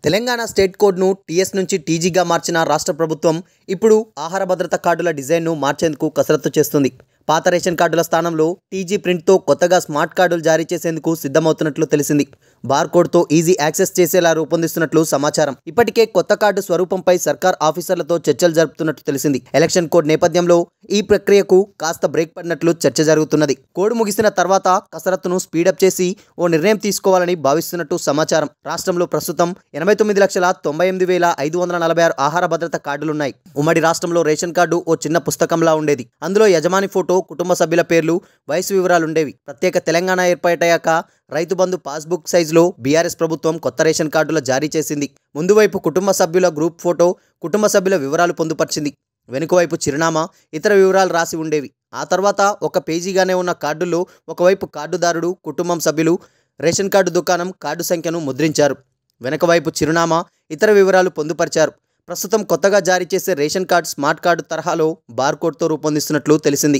Telangana state కోడ్ను TS నుంచి టీజీగా మార్చిన రాష్ట్ర ప్రభుత్వం ఇప్పుడు ఆహార భద్రత కార్డుల డిజైన్ను మార్చేందుకు కసరత్తు చేస్తుంది. పాత రేషన్ కార్డుల స్థానంలో టీజీ ప్రింట్తో కొత్తగా స్మార్ట్ కార్డులు జారీ చేసేందుకు సిద్ధమవుతున్నట్లు తెలిసింది. బార్కోడ్తో ఈజీ యాక్సెస్ చేసేలా రూపొందిస్తున్నట్లు సమాచారం. ఇప్పటికే కొత్త కార్డు స్వరూపంపై సర్కార్ ఆఫీసర్లతో చర్చలు జరుపుతున్నట్లు తెలిసింది. ఎలక్షన్ కోడ్ నేపథ్యంలో ఈ ప్రక్రియకు కాస్త బ్రేక్ పడినట్లు చర్చ జరుగుతున్నది. కోడ్ ముగిసిన తర్వాత కసరత్తును స్పీడప్ చేసి ఓ నిర్ణయం తీసుకోవాలని భావిస్తున్నట్టు సమాచారం. రాష్ట్రంలో ప్రస్తుతం 89,98,546 ఆహార భద్రత కార్డులున్నాయి. ఉమ్మడి రాష్ట్రంలో రేషన్ కార్డు ఓ చిన్న పుస్తకంలా ఉండేది. అందులో యజమాని ఫోటో, కుటుంబ సభ్యుల పేర్లు, వయసు వివరాలుండేవి. ప్రత్యేక తెలంగాణ ఏర్పాటయ్యాక రైతు బంధు పాస్బుక్ సైజులో బీఆర్ఎస్ ప్రభుత్వం కొత్త రేషన్ కార్డులు జారీ చేసింది. ముందు వైపు కుటుంబ సభ్యుల గ్రూప్ ఫోటో, కుటుంబ సభ్యుల వివరాలు పొందుపరిచింది. వెనుక వైపు చిరునామా, ఇతర వివరాలు రాసి ఉండేవి. ఆ తర్వాత ఒక పేజీగానే ఉన్న కార్డుల్లో ఒకవైపు కార్డుదారుడు, కుటుంబం సభ్యులు, రేషన్ కార్డు దుకాణం, కార్డు సంఖ్యను ముద్రించారు. వెనక వైపు చిరునామా, ఇతర వివరాలు పొందుపరిచారు. ప్రస్తుతం కొత్తగా జారీ చేసే రేషన్ కార్డు స్మార్ట్ కార్డు తరహాలో బార్కోడ్తో రూపొందిస్తున్నట్లు తెలిసింది.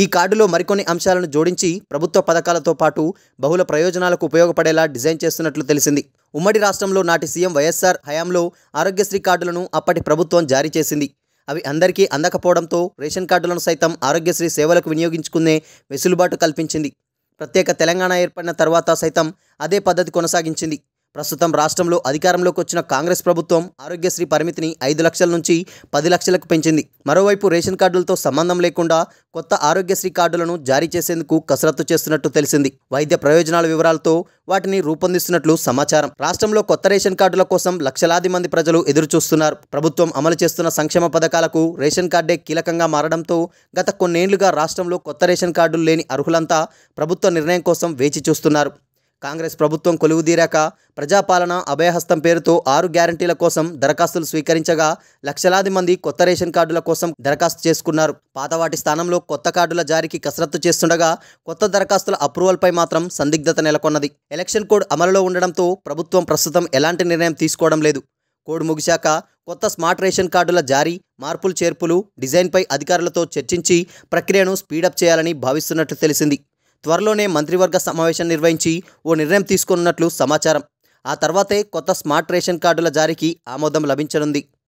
ఈ కార్డులో మరికొన్ని అంశాలను జోడించి ప్రభుత్వ పథకాలతో పాటు బహుళ ప్రయోజనాలకు ఉపయోగపడేలా డిజైన్ చేస్తున్నట్లు తెలిసింది. ఉమ్మడి రాష్ట్రంలో నాటి సీఎం వైఎస్ఆర్ హయాంలో ఆరోగ్యశ్రీ కార్డులను అప్పటి ప్రభుత్వం జారీ చేసింది. అవి అందరికీ అందకపోవడంతో రేషన్ కార్డులను సైతం ఆరోగ్యశ్రీ సేవలకు వినియోగించుకునే వెసులుబాటు కల్పించింది. ప్రత్యేక తెలంగాణ ఏర్పడిన తర్వాత సైతం అదే పద్ధతి కొనసాగించింది. ప్రస్తుతం రాష్ట్రంలో అధికారంలోకి వచ్చిన కాంగ్రెస్ ప్రభుత్వం ఆరోగ్యశ్రీ పరిమితిని 5 లక్షల నుంచి 10 లక్షలకు పెంచింది. మరోవైపు రేషన్ కార్డులతో సంబంధం లేకుండా కొత్త ఆరోగ్యశ్రీ కార్డులను జారీ చేసేందుకు కసరత్తు చేస్తున్నట్టు తెలిసింది. వైద్య ప్రయోజనాల వివరాలతో వాటిని రూపొందిస్తున్నట్లు సమాచారం. రాష్ట్రంలో కొత్త రేషన్ కార్డుల కోసం లక్షలాది మంది ప్రజలు ఎదురుచూస్తున్నారు. ప్రభుత్వం అమలు చేస్తున్న సంక్షేమ పథకాలకు రేషన్ కార్డే కీలకంగా మారడంతో గత కొన్నేళ్లుగా రాష్ట్రంలో కొత్త రేషన్ కార్డులు లేని అర్హులంతా ప్రభుత్వ నిర్ణయం కోసం వేచి చూస్తున్నారు. కాంగ్రెస్ ప్రభుత్వం కొలువుదీరాక ప్రజాపాలన అభయహస్తం పేరుతో 6 గ్యారంటీల కోసం దరఖాస్తులు స్వీకరించగా లక్షలాది మంది కొత్త రేషన్ కార్డుల కోసం దరఖాస్తు చేసుకున్నారు. పాత వాటి స్థానంలో కొత్త కార్డుల జారీకి కసరత్తు చేస్తుండగా కొత్త దరఖాస్తుల అప్రూవల్పై మాత్రం సందిగ్ధత నెలకొన్నది. ఎలక్షన్ కోడ్ అమలులో ఉండడంతో ప్రభుత్వం ప్రస్తుతం ఎలాంటి నిర్ణయం తీసుకోవడం లేదు. కోడ్ ముగిశాక కొత్త స్మార్ట్ రేషన్ కార్డుల జారీ, మార్పులు చేర్పులు, డిజైన్పై అధికారులతో చర్చించి ప్రక్రియను స్పీడప్ చేయాలని భావిస్తున్నట్లు తెలిసింది. త్వరలోనే మంత్రివర్గ సమావేశం నిర్వహించి ఓ నిర్ణయం తీసుకోనున్నట్లు సమాచారం. ఆ తర్వాతే కొత్త స్మార్ట్ రేషన్ కార్డుల జారీకి ఆమోదం లభించనుంది.